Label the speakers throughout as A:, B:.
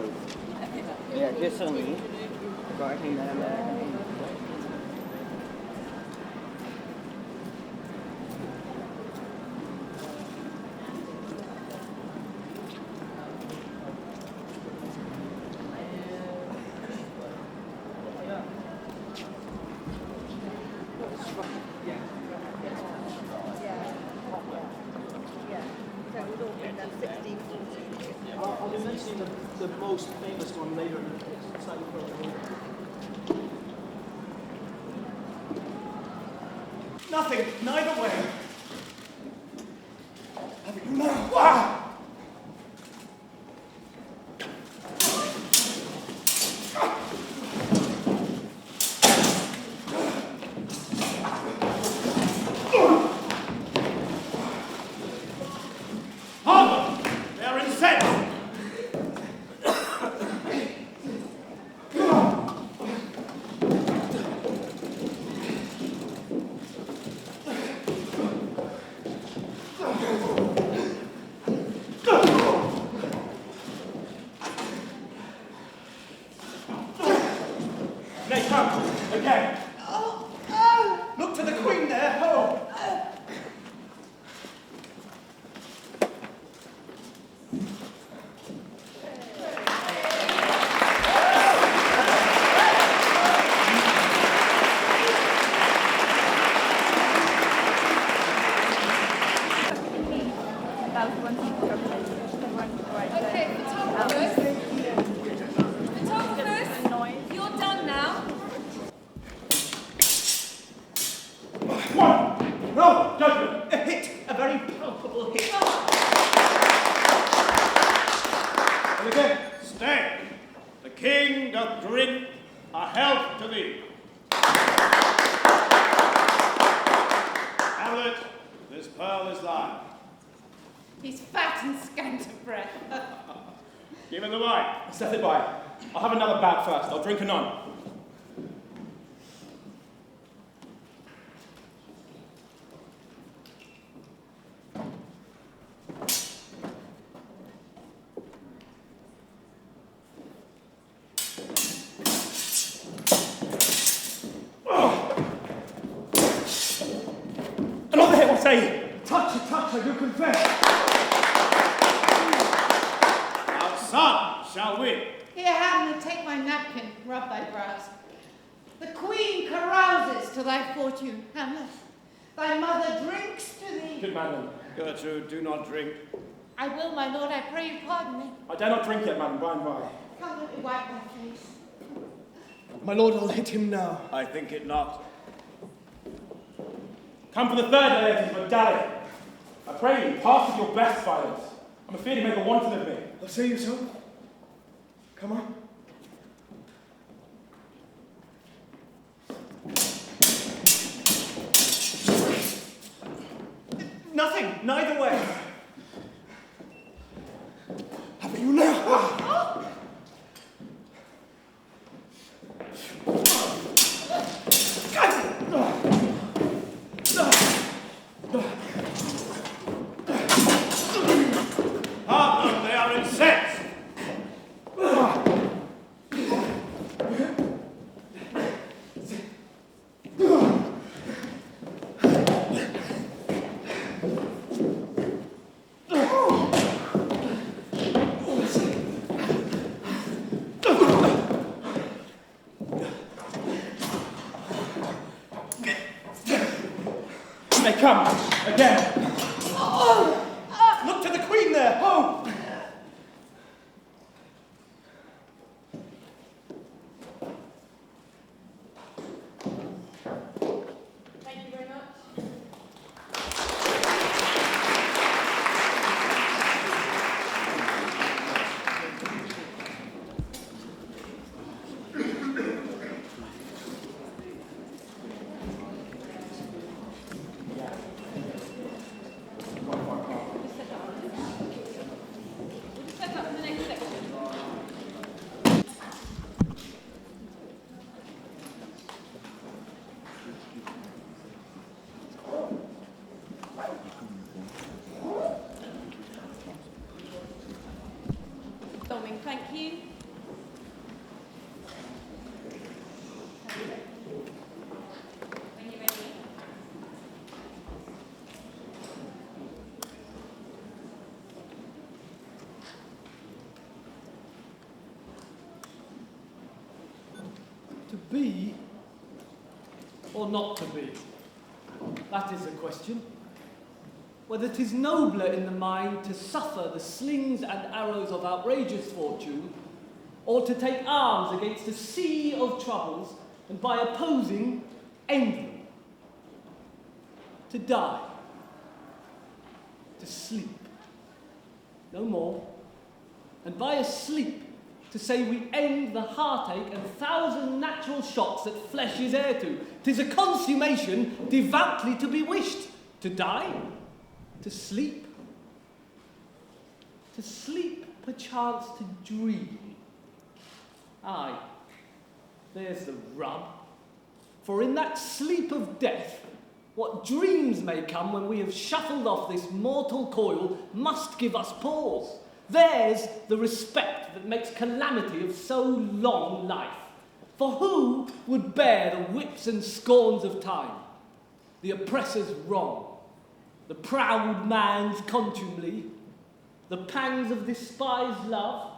A: rồi. Bây giờ chưa sân nghỉ. Gọi thì là
B: I'll mention the most famous one later. Nothing, neither way. No. Wow.
C: Hamlet, this pearl is thine.
D: He's fat and scant of breath.
C: Give him the wine.
B: Set it by. I'll have another bout first. I'll drink anon. Another hit will say, touch her, you confess.
C: Our son shall win.
D: Here, Hamlet, take my napkin, rub thy brows. The queen carouses to thy fortune, Hamlet. Thy mother drinks to thee.
B: Good madam.
C: Gertrude, do not drink.
D: I will, my lord, I pray you pardon me.
B: I dare not drink yet, madam, by and by.
D: Come, let me wipe my face.
B: My lord, I'll hit him now.
C: I think it not.
B: Come for the third, ladies, but dally. I pray you, pass with your best violence. I'm afraid you make a wanton of me. I'll say you so. Come on. Nothing, neither way. Have you now?
D: Oh!
C: Hark, they are incensed.
B: They come again. Look to the queen there. Oh!
D: Thank you very much.
E: Thank you. When you're ready.
F: To be or not to be? That is the question. Whether 'tis nobler in the mind to suffer the slings and arrows of outrageous fortune, or to take arms against a sea of troubles, and by opposing, end them. To die. To sleep. No more. And by a sleep, to say we end the heartache and thousand natural shocks that flesh is heir to. 'Tis a consummation devoutly to be wished. To die. To sleep. To sleep, perchance to dream. Aye, there's the rub. For in that sleep of death, what dreams may come when we have shuffled off this mortal coil must give us pause. There's the respect that makes calamity of so long life. For who would bear the whips and scorns of time, the oppressor's wrong, the proud man's contumely, the pangs of despised love,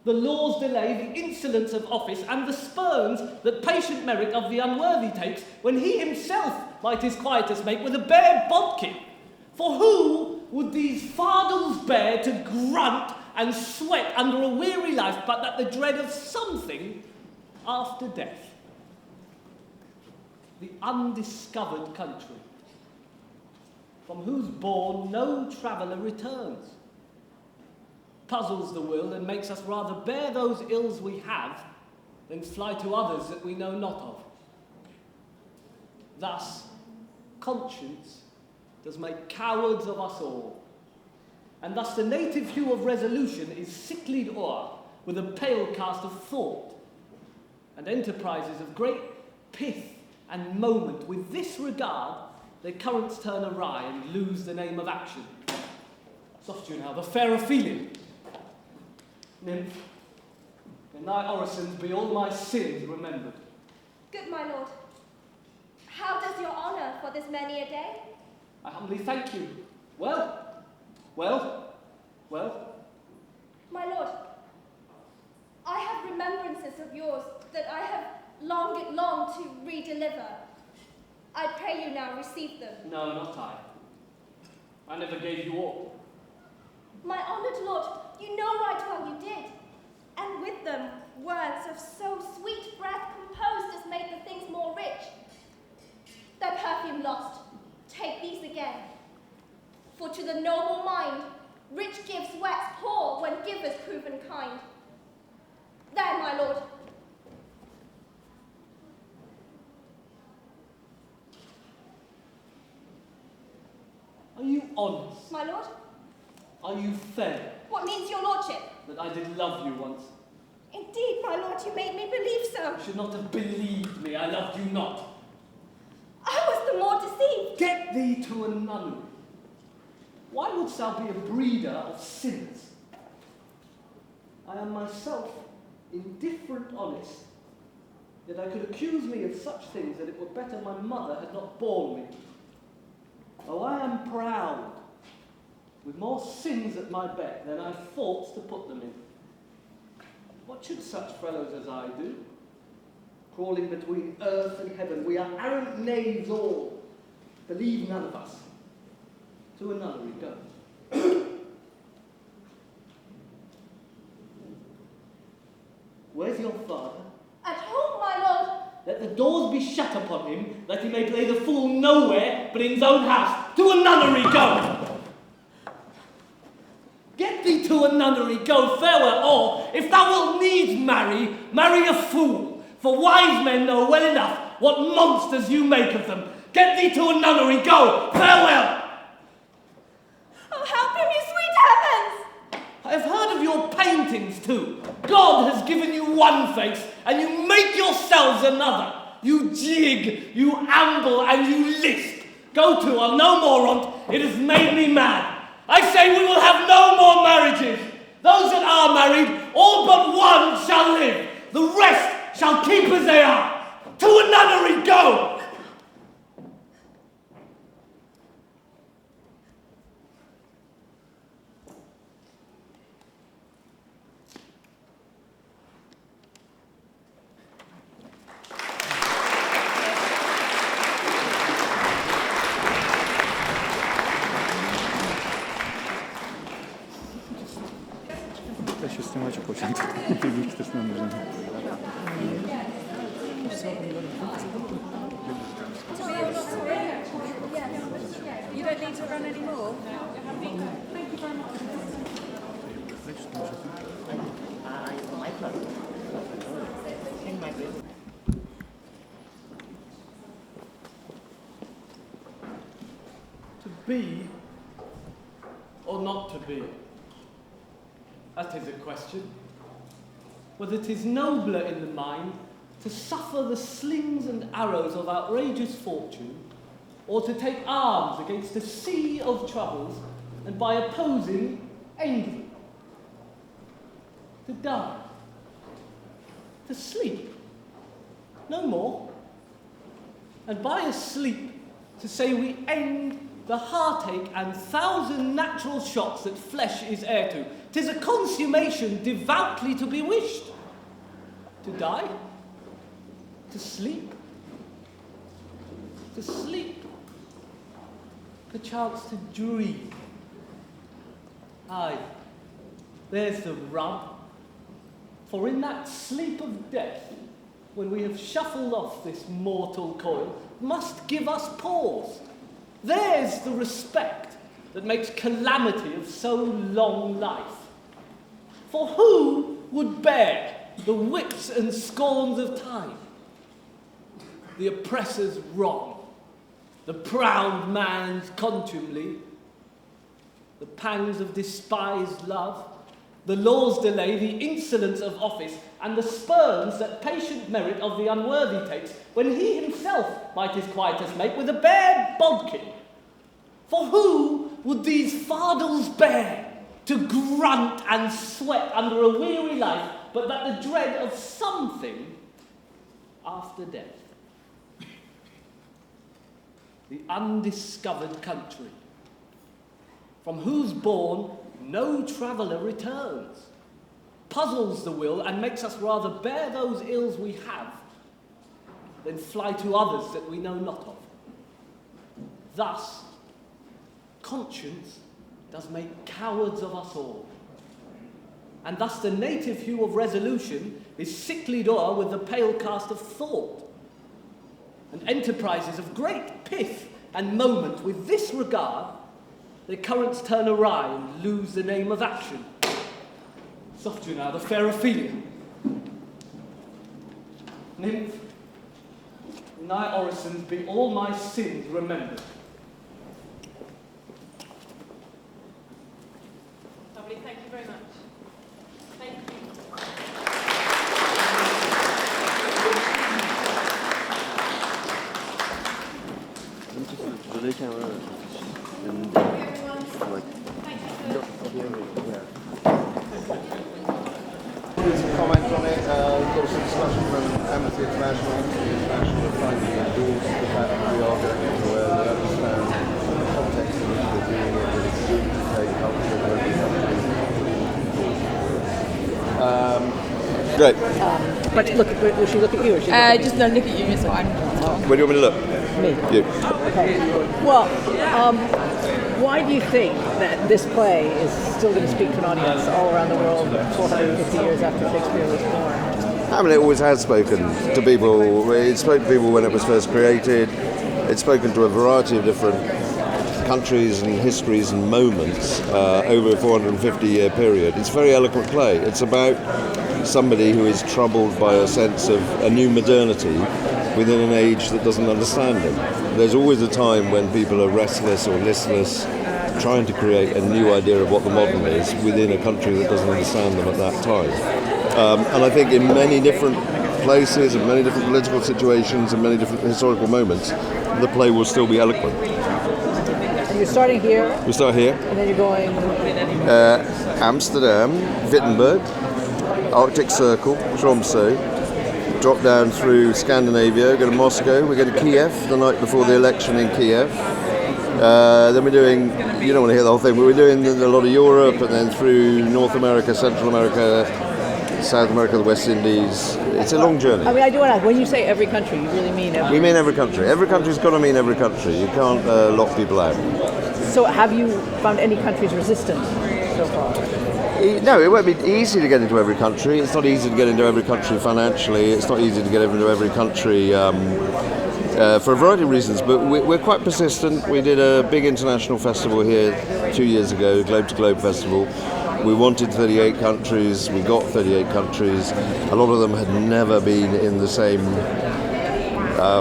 F: the law's delay, the insolence of office, and the spurns that patient merit of the unworthy takes, when he himself might his quietus make with a bare bodkin? For who would these fardels bear to grunt and sweat under a weary life, but that the dread of something after death? The undiscovered country, from whose bourne no traveller returns, puzzles the will and makes us rather bear those ills we have than fly to others that we know not of. Thus, conscience does make cowards of us all, and thus the native hue of resolution is sicklied o'er with a pale cast of thought, and enterprises of great pith and moment with this regard their currents turn awry and lose the name of action. Soft you now, the fair Ophelia. Nymph, in thy orisons be all my sins remembered.
G: Good my lord, how does your honour for this many a day?
F: I humbly thank you. Well.
G: My lord, I have remembrances of yours that I have longed to redeliver. I pray you now receive them.
F: No, not I. I never gave you all.
G: My honoured lord, you know right well you did, and with them words of so sweet breath composed as made the things more rich. Their perfume lost, take these again. For to the noble mind, rich gifts wax poor when givers proven kind. There, my lord.
F: Are you honest?
G: My lord?
F: Are you fair?
G: What means your lordship?
F: That I did love you once.
G: Indeed, my lord, you made me believe so.
F: You should not have believed me. I loved you not.
G: I was the more deceived.
F: Get thee to a nunnery. Why wouldst thou be a breeder of sinners? I am myself indifferent honest, yet I could accuse me of such things that it were better my mother had not borne me. Oh, I am proud, with more sins at my beck than I've thoughts to put them in. What should such fellows as I do? Crawling between earth and heaven, we are arrant knaves all. Believe none of us. To a nunnery go. Where's your father?
G: At home, my lord.
F: Let the doors be shut upon him, that he may play the fool nowhere but in his own house. To a nunnery go! Get thee to a nunnery, go, farewell, or, if thou wilt needs marry, marry a fool, for wise men know well enough what monsters you make of them. Get thee to a nunnery, go, farewell!
G: Oh, help him, you sweet heavens!
F: I have heard of your paintings too. God has given you one face, and you make yourselves another. You jig, you amble, and you lisp. Go to, I'll no more on't. It has made me mad. I say we will have no more marriages. Those that are married, all but
E: You don't need to run anymore? Thank you very much.
F: To be or not to be? That is a question. Whether it is nobler in the mind to suffer the slings and arrows of outrageous fortune, or to take arms against a sea of troubles, and by opposing, end them. To die. To sleep. No more. And by a sleep, to say we end the heartache and thousand natural shocks that flesh is heir to. 'Tis a consummation devoutly to be wished. To die? To sleep? To sleep? Perchance to dream. Aye, there's the rub. For in that sleep of death, when we have shuffled off this mortal coil, must give us pause. There's the respect that makes calamity of so long life. For who would bear the wits and scorns of time? The oppressor's wrong, the proud man's contumely, the pangs of despised love, the law's delay, the insolence of office, and the spurns that patient merit of the unworthy takes, when he himself might his quietus make with a bare bodkin. For who would these fardels bear, to grunt and sweat under a weary life, but that the dread of something after death? The undiscovered country, from whose bourne no traveller returns, puzzles the will and makes us rather bear those ills we have than fly to others that we know not of. Thus, conscience does make cowards of us all. And thus the native hue of resolution is sicklied o'er with the pale cast of thought. And enterprises of great pith and moment with this regard, their currents turn awry and lose the name of action. Soft you now, the fair Ophelia. Nymph, in thy orisons be all my sins remembered.
E: Lovely, thank you very much. Thank you.
H: Comment on it. We've got some discussion from Amnesty International, finding endorse the fact that we are going everywhere. They understand the context in which we're doing it, that it's good to take culture and every country. Great.
I: But look, will she look at you or she
E: Just don't look at you, it's fine.
H: Where do you want me to look?
I: Me.
H: You.
I: Okay. Well, why do you think that this play is still going to speak to an audience all around the world 450 years after Shakespeare was born?
H: Hamlet always has spoken to people. It spoke to people when it was first created. It's spoken to a variety of different countries and histories and moments over a 450-year period. It's a very eloquent play. It's about somebody who is troubled by a sense of a new modernity within an age that doesn't understand him. There's always a time when people are restless or listless, trying to create a new idea of what the modern is within a country that doesn't understand them at that time. And I think in many different places and many different political situations and many different historical moments, the play will still be eloquent.
I: And you're starting here?
H: We start here.
I: And then you're going?
H: Amsterdam, Wittenberg, Arctic Circle, Tromsø, drop down through Scandinavia, go to Moscow, we go to Kiev the night before the election in Kiev. Then we're doing, you don't want to hear the whole thing, but we're doing a lot of Europe and then through North America, Central America, South America, the West Indies. It's a long journey.
I: I mean, I do want to ask, when you say every country, you really mean every?
H: We mean every country. Every country's got to mean every country. You can't lock people out.
I: So have you found any countries resistant so far?
H: No, it won't be easy to get into every country. It's not easy to get into every country financially. It's not easy to get into every country for a variety of reasons. But we're quite persistent. We did a big international festival here 2 years ago, Globe to Globe Festival. We wanted 38 countries. We got 38 countries. A lot of them had never been in the same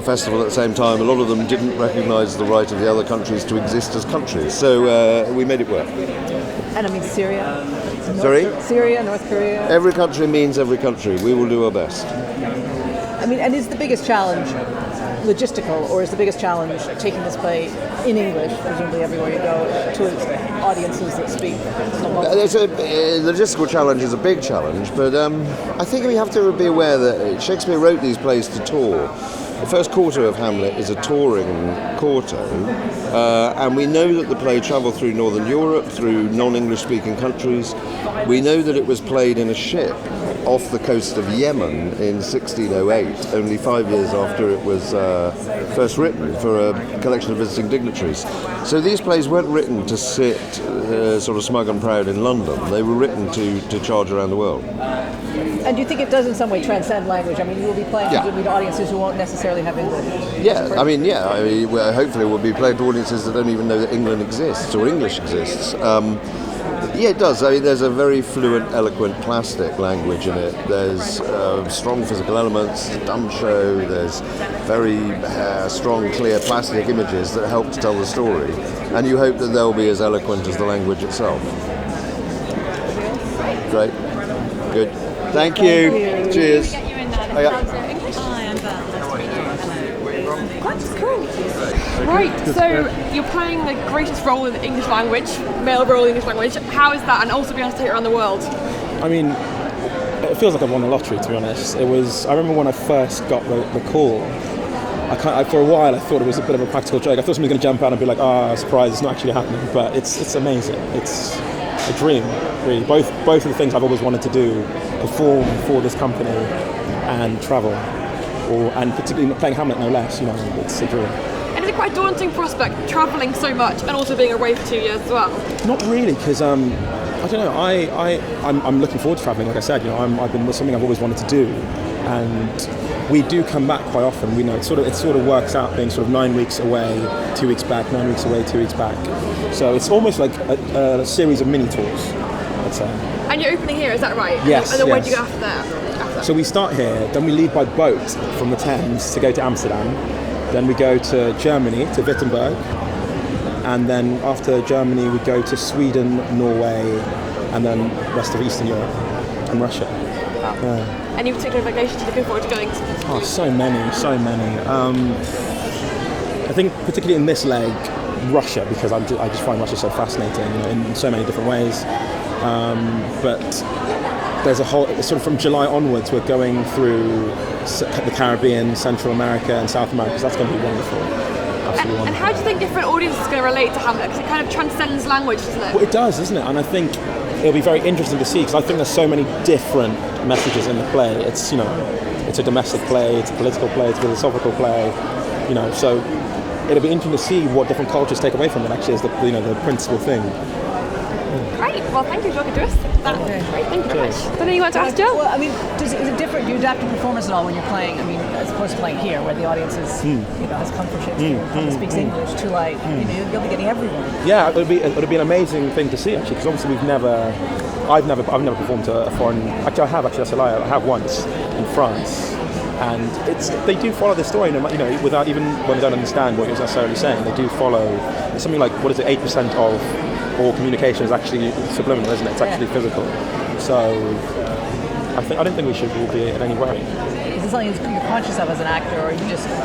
H: festival at the same time. A lot of them didn't recognise the right of the other countries to exist as countries. So we made it work.
I: And I mean Syria?
H: Sorry?
I: Syria, North Korea?
H: Every country means every country. We will do our best.
I: I mean, and is the biggest challenge logistical, or is the biggest challenge taking this play in English, presumably everywhere you go, to audiences that speak
H: The logistical challenge is a big challenge, but I think we have to be aware that Shakespeare wrote these plays to tour. The first quarter of Hamlet is a touring quarto, and we know that the play travelled through Northern Europe, through non-English speaking countries. We know that it was played in a ship off the coast of Yemen in 1608, only 5 years after it was first written for a collection of visiting dignitaries. So these plays weren't written to sit sort of smug and proud in London. They were written to charge around the world.
I: And do you think it does in some way transcend language? I mean, you will be playing to audiences who won't necessarily have English.
H: Hopefully we'll be playing to audiences that don't even know that England exists or English exists. It does. I mean, there's a very fluent, eloquent, plastic language in it. There's strong physical elements, dumb show. There's very strong, clear, plastic images that help to tell the story. And you hope that they'll be as eloquent as the language itself. Great. Good. Thank you. Cheers.
E: Get you in there. Hi, I'm Val. Nice to meet you.
J: That's cool. Right, so you're playing the greatest role in the English language, male role in English language. How is that, and also being able to take it around the world?
B: I mean, it feels like I've won the lottery, to be honest. I remember when I first got the call, for a while I thought it was a bit of a practical joke. I thought somebody was going to jump out and be like, surprise, it's not actually happening. But it's amazing. It's a dream, really. Both of the things I've always wanted to do, perform for this company and travel, and particularly playing Hamlet no less, it's a dream.
J: And is it quite a daunting prospect, travelling so much and also being away for 2 years as well?
B: Not really, because I don't know. I'm looking forward to travelling. Like I said, it's something I've always wanted to do, and we do come back quite often. We know it sort of works out being sort of 9 weeks away, 2 weeks back, 9 weeks away, 2 weeks back. So it's almost like a series of mini tours, I'd say.
J: And you're opening here, is that right?
B: Yes.
J: And then where do you go after that?
B: So we start here, then we leave by boat from the Thames to go to Amsterdam. Then we go to Germany, to Wittenberg, and then after Germany we go to Sweden, Norway, and then the rest of Eastern Europe and Russia.
J: Wow. Any particular locations you're looking forward to going to?
B: Oh, so many. I think particularly in this leg, Russia, because I just find Russia so fascinating in so many different ways. But there's a whole, sort of from July onwards, we're going through the Caribbean, Central America and South America, so that's going to be wonderful. Absolutely wonderful.
J: And how do you think different audiences are going to relate to Hamlet? Because it kind of transcends language, doesn't it?
B: Well, it does, doesn't it? And I think it'll be very interesting to see, because I think there's so many different messages in the play. It's, it's a domestic play, it's a political play, it's a philosophical play, so it'll be interesting to see what different cultures take away from it, actually, as the principal thing.
J: Great. Well, thank you for talking to us. That's great. Thank you very much. Anything you want to ask Jill?
I: Well, I mean, is it different? Do you adapt your performance at all when you're playing? I mean, as opposed to playing here, where the audience is, has come from Shakespeare, speaks English, to you'll be getting everyone.
B: Yeah, it'll be an amazing thing to see, actually, because obviously I've never performed to a foreign. Actually, I have. Actually, that's a lie. I have once in France. And they do follow the story, without even when they don't understand what you're necessarily saying. They do follow. It's something like 8% of all communication is actually subliminal, isn't it? It's actually physical. So I don't think we should all be in any worry.
I: Is it something you're conscious of as an actor, or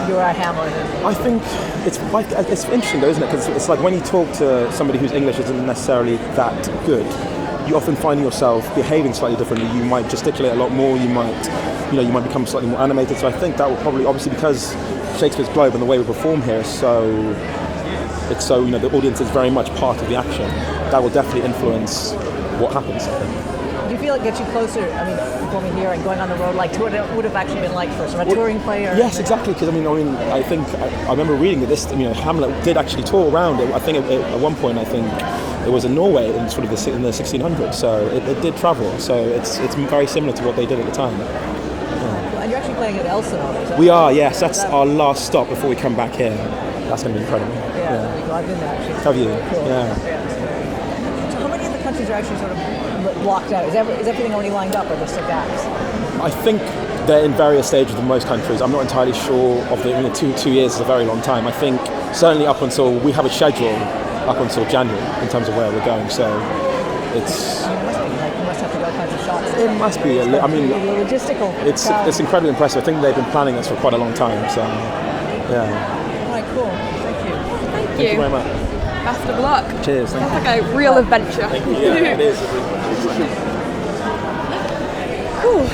I: you're at Hamlet?
B: I think it's interesting though, isn't it? Because it's like when you talk to somebody whose English isn't necessarily that good, you often find yourself behaving slightly differently. You might gesticulate a lot more. You might become slightly more animated. So I think that will probably, obviously, because Shakespeare's Globe and the way we perform here is so the audience is very much part of the action. That will definitely influence what happens, I think.
I: Do you feel it gets you closer? I mean, performing here and going on the road, like to what it would have actually been like for a touring player.
B: Yes, exactly. Because I think I remember reading that this, Hamlet did actually tour around. I think at one point, I think it was in Norway in sort of in the 1600s. So it did travel. So it's very similar to what they did at the time.
I: Yeah. And you're actually playing at Isilon.
B: We are. Yes, that's our last stop before we come back here. That's going to be incredible.
I: Yeah. I've been there actually.
B: Have you?
I: Cool.
B: Yeah.
I: So how many of the countries are actually sort of blocked out? Is everything already lined up, or are there still gaps?
B: I think they're in various stages in most countries. I'm not entirely sure of the 2 years is a very long time. I think certainly up until we have a schedule up until January in terms of where we're going. So it's.
I: You must have to go kinds of shots.
B: It must be.
I: Logistical.
B: It's incredibly impressive. I think they've been planning this for quite a long time. So yeah.
I: All right, cool. Thank you.
J: Thank
B: you very much.
J: Best of luck.
B: Cheers.
J: Sounds like a real adventure.
B: Thank you. Yeah, it is.
J: Cool.